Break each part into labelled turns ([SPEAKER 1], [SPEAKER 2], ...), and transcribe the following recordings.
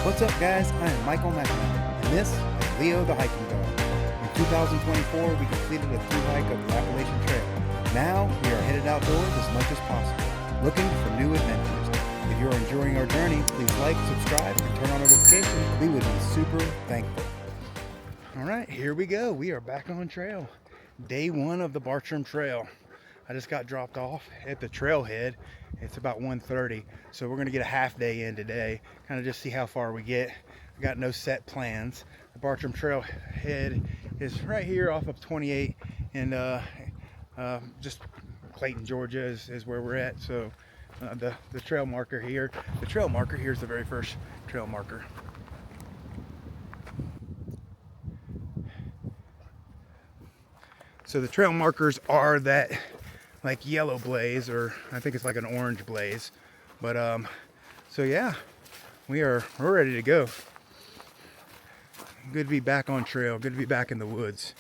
[SPEAKER 1] What's up, guys? I am Michael McNamara, and this is Leo the Hiking Dog. In 2024, we completed a thru-hike of the Appalachian Trail. Now, we are headed outdoors as much as possible, looking for new adventures. If you are enjoying our journey, please like, subscribe, and turn on notifications. We would be super thankful. All right, here we go. We are back on trail. Day one of the Bartram Trail. I just got dropped off at the trailhead. It's about 1:30, so we're gonna get a half day in today, kind of just see how far we get. I got no set plans. The Bartram Trailhead is right here off of 28, and just Clayton, Georgia is where we're at. So the trail marker here, here's the very first trail marker. So the trail markers are that like yellow blaze, or I think it's like an orange blaze, but so yeah, we're ready to go. Good to be back on trail, good to be back in the woods.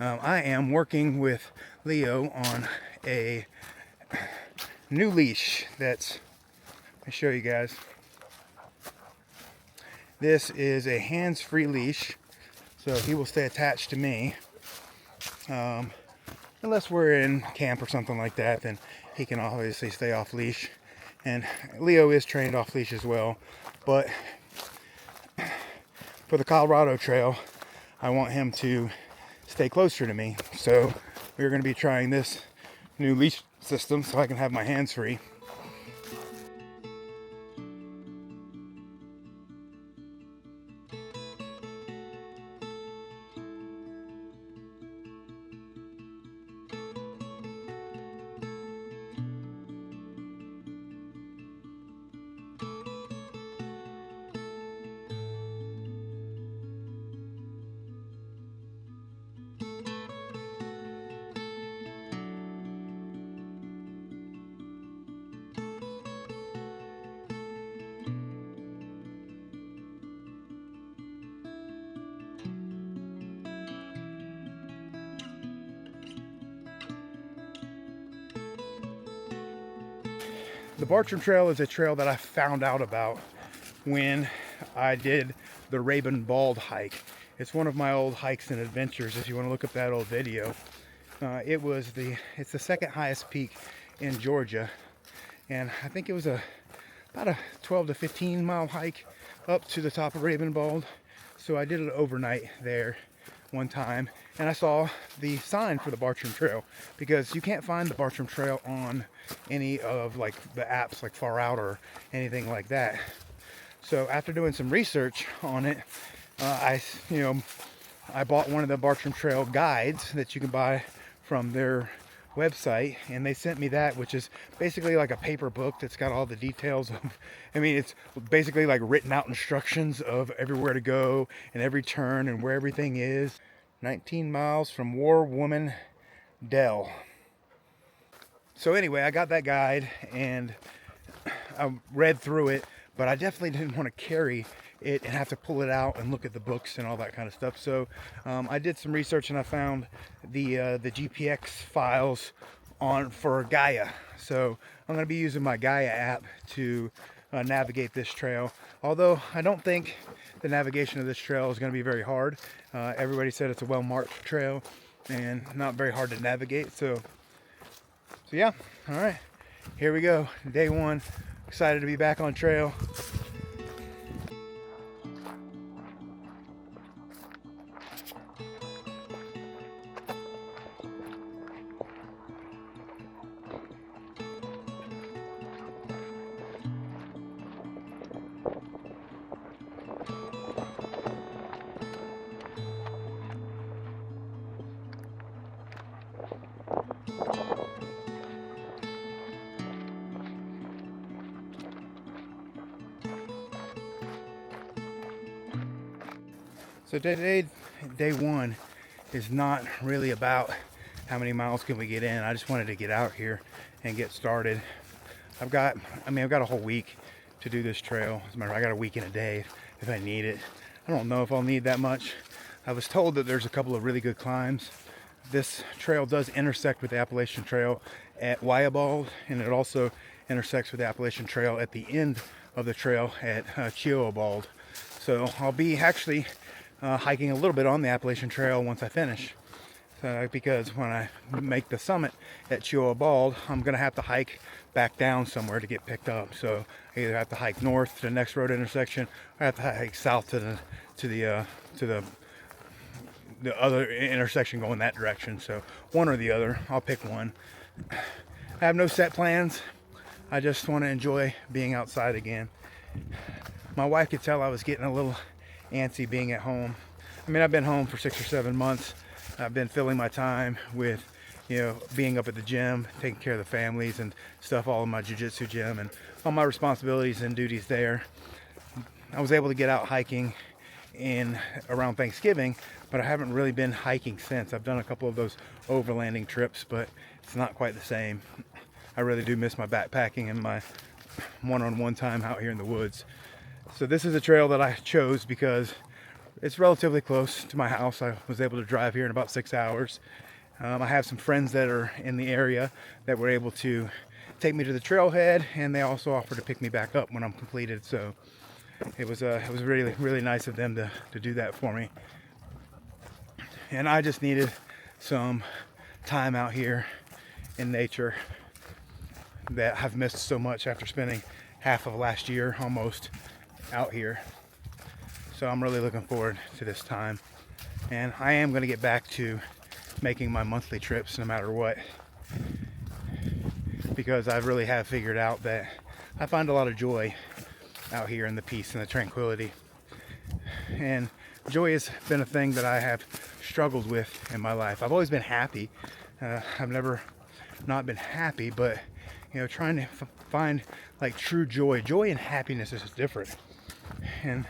[SPEAKER 1] I am working with Leo on a new leash that's, let me show you guys. This is a hands-free leash, so he will stay attached to me. Unless we're in camp or something like that, then he can obviously stay off leash. And Leo is trained off leash as well. But for the Colorado Trail, I want him to stay closer to me. So we're going to be trying this new leash system so I can have my hands free. The Bartram Trail is a trail that I found out about when I did the Rabun Bald hike. It's one of my old hikes and adventures, if you want to look up that old video. It's the second highest peak in Georgia, and I think it was about a 12 to 15 mile hike up to the top of Rabun Bald. So I did it overnight there one time, and I saw the sign for the Bartram Trail, because you can't find the Bartram Trail on any of like the apps like Far Out or anything like that. So after doing some research on it, I bought one of the Bartram Trail guides that you can buy from their website, and they sent me that, which is basically like a paper book that's got all the details of, it's basically like written out instructions of everywhere to go and every turn and where everything is. 19 miles from War Woman Dell. So anyway, I got that guide and I read through it, but I definitely didn't want to carry it and have to pull it out and look at the books and all that kind of stuff. So I did some research and I found the GPX files for Gaia. So I'm going to be using my Gaia app to navigate this trail. Although I don't think the navigation of this trail is going to be very hard. Everybody said it's a well-marked trail and not very hard to navigate. So yeah, all right, here we go. Day one. Excited to be back on trail. So day one is not really about how many miles can we get in. I just wanted to get out here and get started. I've got a whole week to do this trail. As a matter of fact, I got a week and a day if I need it. I don't know if I'll need that much. I was told that there's a couple of really good climbs. This trail does intersect with the Appalachian Trail at Wyabald, and it also intersects with the Appalachian Trail at the end of the trail at Bald. So I'll be actually hiking a little bit on the Appalachian Trail once I finish. Because when I make the summit at Bald, I'm going to have to hike back down somewhere to get picked up. So I either have to hike north to the next road intersection, or I have to hike south to the other intersection going that direction. So one or the other, I'll pick one. I have no set plans. I just want to enjoy being outside again. My wife could tell I was getting a little antsy being at home. I mean, I've been home for 6 or 7 months. I've been filling my time with, being up at the gym, taking care of the families and stuff, all in my jiu-jitsu gym and all my responsibilities and duties there. I was able to get out hiking around Thanksgiving, but I haven't really been hiking since. I've done a couple of those overlanding trips, but it's not quite the same. I really do miss my backpacking and my one-on-one time out here in the woods. So this is a trail that I chose because it's relatively close to my house. I was able to drive here in about 6 hours. I have some friends that are in the area that were able to take me to the trailhead, and they also offered to pick me back up when I'm completed. So it was really, really nice of them to do that for me. And I just needed some time out here in nature that I've missed so much after spending half of last year almost out here. So I'm really looking forward to this time. And I am going to get back to making my monthly trips no matter what. Because I really have figured out that I find a lot of joy out here in the peace and the tranquility. And joy has been a thing that I have struggled with in my life. I've always been happy. I've never not been happy, but trying to find like true joy. Joy and happiness is different. And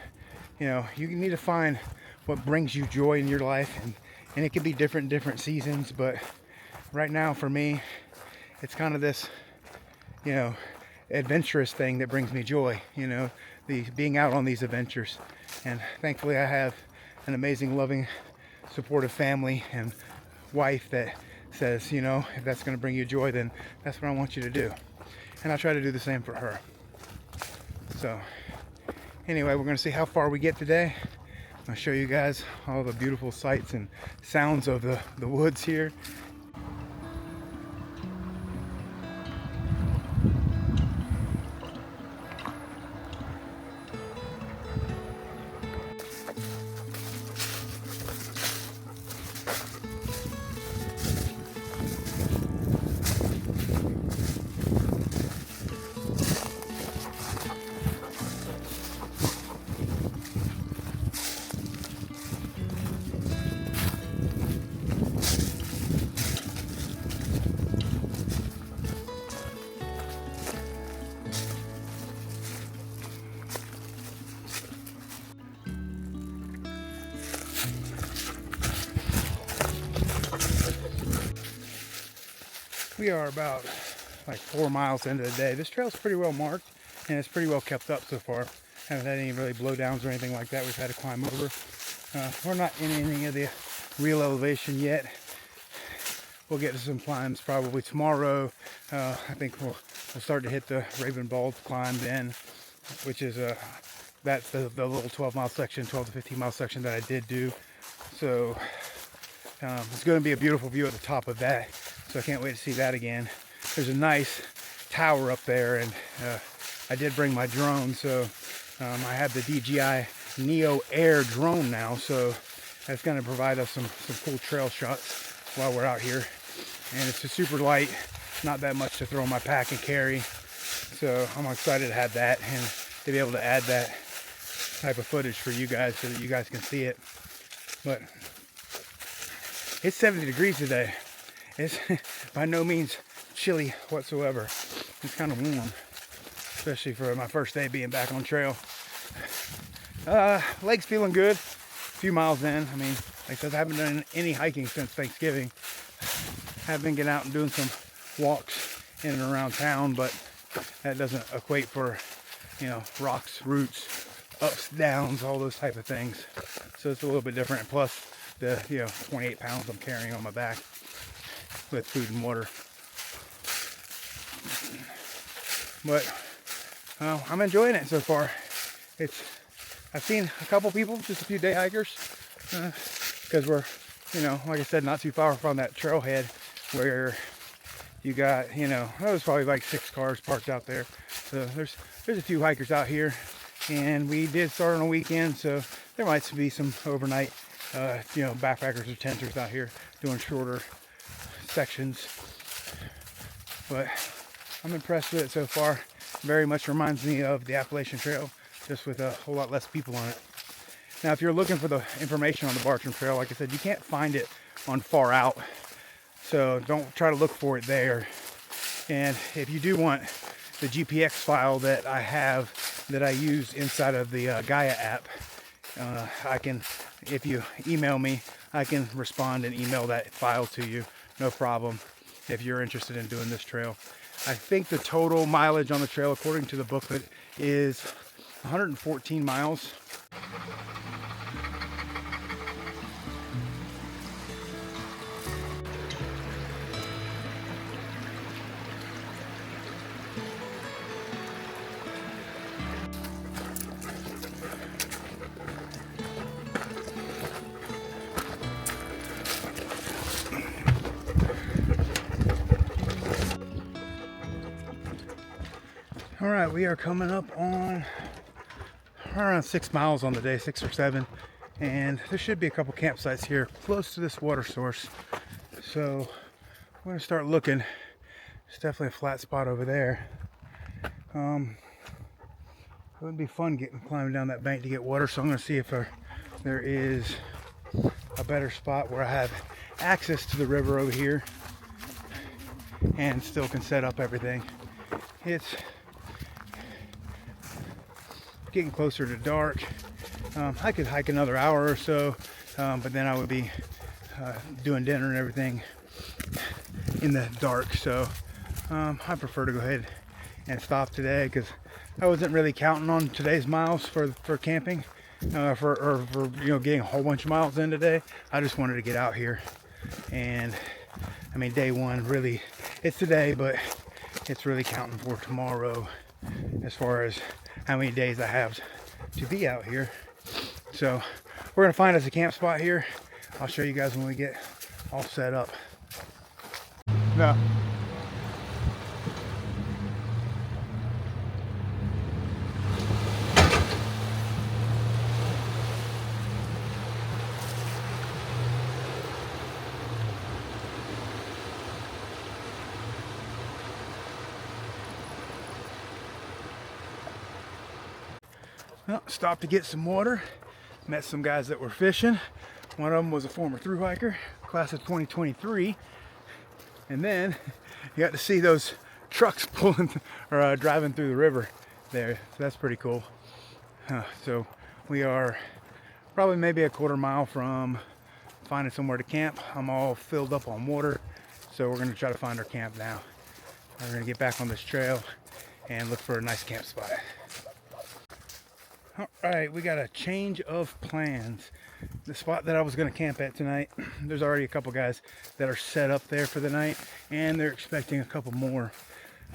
[SPEAKER 1] you need to find what brings you joy in your life, and it can be different in different seasons, but right now for me it's kind of this adventurous thing that brings me joy, the being out on these adventures. And thankfully I have an amazing, loving, supportive family and wife that says, if that's going to bring you joy, then that's what I want you to do. And I try to do the same for her. So anyway, we're going to see how far we get today. I'll show you guys all the beautiful sights and sounds of the woods here. We are about like 4 miles into the day. This trail's pretty well marked and it's pretty well kept up so far. Haven't had any really blowdowns or anything like that we've had to climb over. We're not in any of the real elevation yet. We'll get to some climbs probably tomorrow. I think we'll start to hit the Raven Bald climb then, which is that's the little 12-mile section, 12 to 15 mile section that I did do. So it's going to be a beautiful view at the top of that. So I can't wait to see that again. There's a nice tower up there, and I did bring my drone, so I have the DJI Neo Air drone now, so that's going to provide us some cool trail shots while we're out here. And it's a super light, not that much to throw in my pack and carry, so I'm excited to have that and to be able to add that type of footage for you guys so that you guys can see it. But it's 70 degrees today. It's by no means chilly whatsoever. It's kind of warm, especially for my first day being back on trail. Legs feeling good. A few miles in. I mean, like I said, I haven't done any hiking since Thanksgiving. I've been getting out and doing some walks in and around town, but that doesn't equate for, rocks, roots, ups, downs, all those type of things. So it's a little bit different. Plus the 28 pounds I'm carrying on my back with food and water. But I'm enjoying it so far. I've seen a couple people, just a few day hikers, because we're, like I said, not too far from that trailhead where you got, there's probably like 6 cars parked out there. So there's a few hikers out here, and we did start on a weekend, so there might be some overnight, backpackers or tenters out here doing shorter sections. But I'm impressed with it so far. Very much reminds me of the Appalachian Trail, just with a whole lot less people on it. Now, if you're looking for the information on the Bartram Trail, like I said, you can't find it on Far Out, so don't try to look for it there. And if you do want the GPX file that I have, that I use inside of the Gaia app, if you email me, I can respond and email that file to you, no problem, if you're interested in doing this trail. I think the total mileage on the trail, according to the booklet, is 114 miles. All right, we are coming up on around 6 miles on the day, 6 or 7, and there should be a couple campsites here close to this water source. So we're gonna start looking. There's definitely a flat spot over there. It would be fun climbing down that bank to get water, so I'm gonna see if there is a better spot where I have access to the river over here and still can set up everything. It's getting closer to dark. I could hike another hour or so, but then I would be doing dinner and everything in the dark. So I prefer to go ahead and stop today, because I wasn't really counting on today's miles for camping, for getting a whole bunch of miles in today. I just wanted to get out here, and I mean, day one, really, it's today, but it's really counting for tomorrow as far as how many days I have to be out here. So we're gonna find us a camp spot here. I'll show you guys when we get all set up. No. Well, stopped to get some water. Met some guys that were fishing. One of them was a former thru-hiker, class of 2023. And then you got to see those trucks pulling or driving through the river there. So that's pretty cool. So we are probably maybe a quarter mile from finding somewhere to camp. I'm all filled up on water, so we're gonna try to find our camp now. We're gonna get back on this trail and look for a nice camp spot. All right, we got a change of plans. The spot that I was going to camp at tonight, there's already a couple guys that are set up there for the night, and they're expecting a couple more.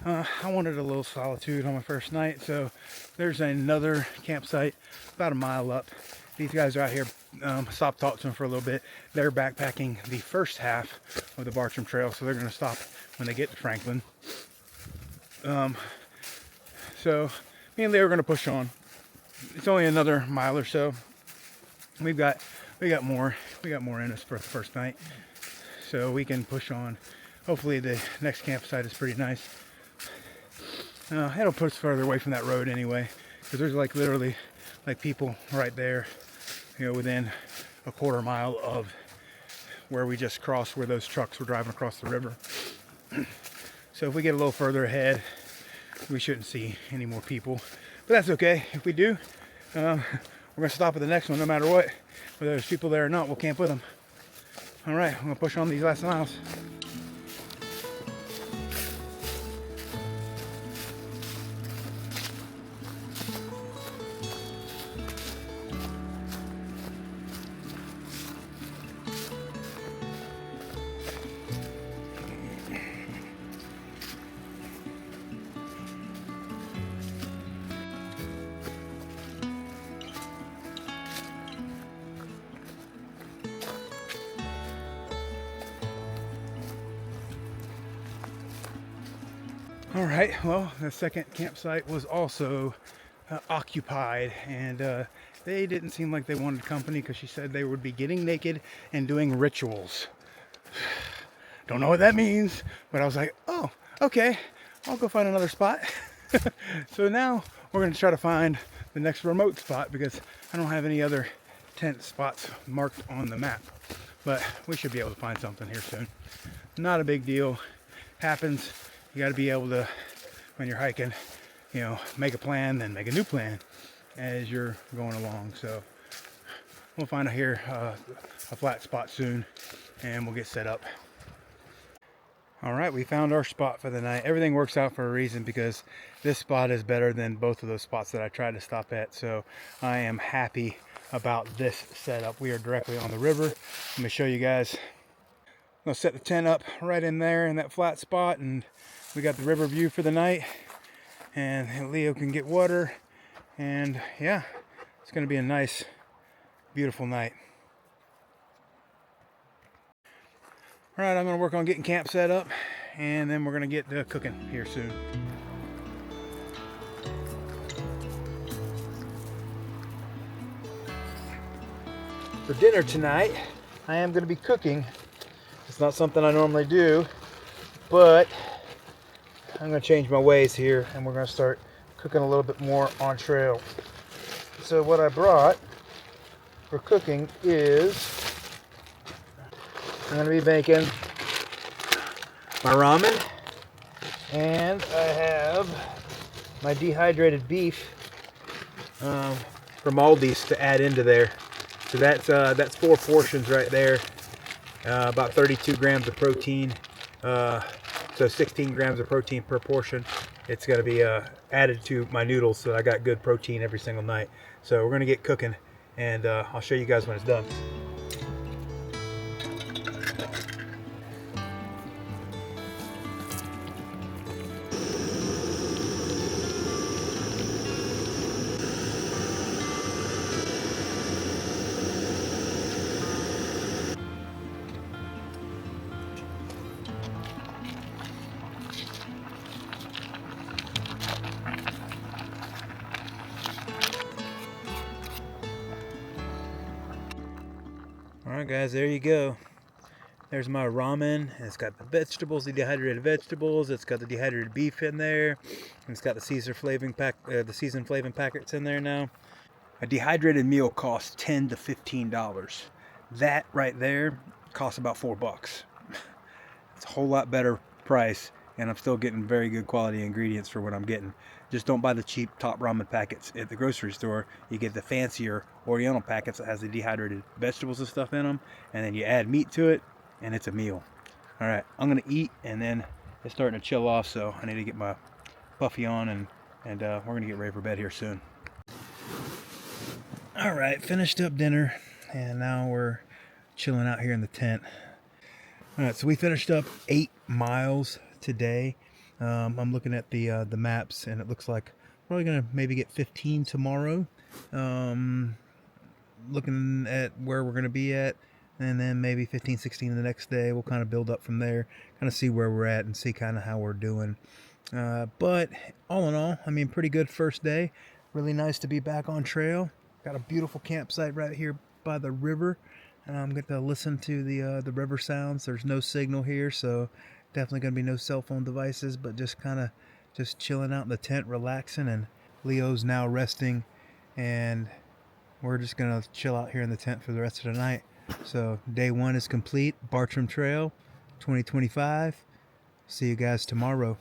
[SPEAKER 1] I wanted a little solitude on my first night, so there's another campsite about a mile up. These guys are out here. Stopped, talked to them for a little bit. They're backpacking the first half of the Bartram Trail, so they're going to stop when they get to Franklin. So me and Leo are going to push on. It's only another mile or so. We got more in us for the first night, so we can push on. Hopefully the next campsite is pretty nice. It'll put us further away from that road anyway, because there's like literally like people right there, within a quarter mile of where we just crossed, where those trucks were driving across the river. So if we get a little further ahead, we shouldn't see any more people. But that's okay. If we do, we're going to stop at the next one no matter what. Whether there's people there or not, we'll camp with them. All right, I'm going to push on these last miles. All right, well, the second campsite was also occupied, and they didn't seem like they wanted company because she said they would be getting naked and doing rituals. Don't know what that means, but I was like, oh, okay, I'll go find another spot. So now we're going to try to find the next remote spot because I don't have any other tent spots marked on the map, but we should be able to find something here soon. Not a big deal. Happens. You got to be able to, when you're hiking, you know, make a plan, then make a new plan as you're going along. So we'll find a flat spot soon, and we'll get set up. All right, we found our spot for the night. Everything works out for a reason because this spot is better than both of those spots that I tried to stop at. So I am happy about this setup. We are directly on the river. Let me show you guys. I'm gonna set the tent up right in there in that flat spot, and we got the river view for the night, and Leo can get water, and yeah, it's gonna be a nice, beautiful night. All right, I'm gonna work on getting camp set up, and then we're gonna get cooking here soon. For dinner tonight, I am gonna be cooking. It's not something I normally do, but I'm gonna change my ways here, and we're gonna start cooking a little bit more on trail. So what I brought for cooking is, I'm gonna be making my ramen, and I have my dehydrated beef from Aldi's to add into there. So that's 4 portions right there, about 32 grams of protein. So 16 grams of protein per portion. It's going to be added to my noodles, so I got good protein every single night. So we're going to get cooking, and I'll show you guys when it's done. Alright guys, there you go. There's my ramen. It's got the vegetables, the dehydrated vegetables. It's got the dehydrated beef in there. And it's got the seasoned flaving packets in there now. A dehydrated meal costs $10 to $15. That right there costs about $4. It's a whole lot better price, and I'm still getting very good quality ingredients for what I'm getting. Just don't buy the cheap top ramen packets at the grocery store. You get the fancier Oriental packets that has the dehydrated vegetables and stuff in them, and then you add meat to it, and it's a meal. All right, I'm gonna eat, and then it's starting to chill off, so I need to get my puffy on, and we're gonna get ready for bed here soon. All right, finished up dinner, and now we're chilling out here in the tent. All right, so we finished up 8 miles today. I'm looking at the maps, and it looks like we're probably gonna maybe get 15 tomorrow. Looking at where we're gonna be at, and then maybe 15, 16 the next day. We'll kind of build up from there, kind of see where we're at and see kind of how we're doing. But all in all, I mean, pretty good first day. Really nice to be back on trail. Got a beautiful campsite right here by the river. I'm going to listen to the river sounds. There's no signal here, so definitely going to be no cell phone devices, but just kind of just chilling out in the tent, relaxing, and Leo's now resting, and we're just going to chill out here in the tent for the rest of the night. So day 1 is complete. Bartram Trail 2025. See you guys tomorrow.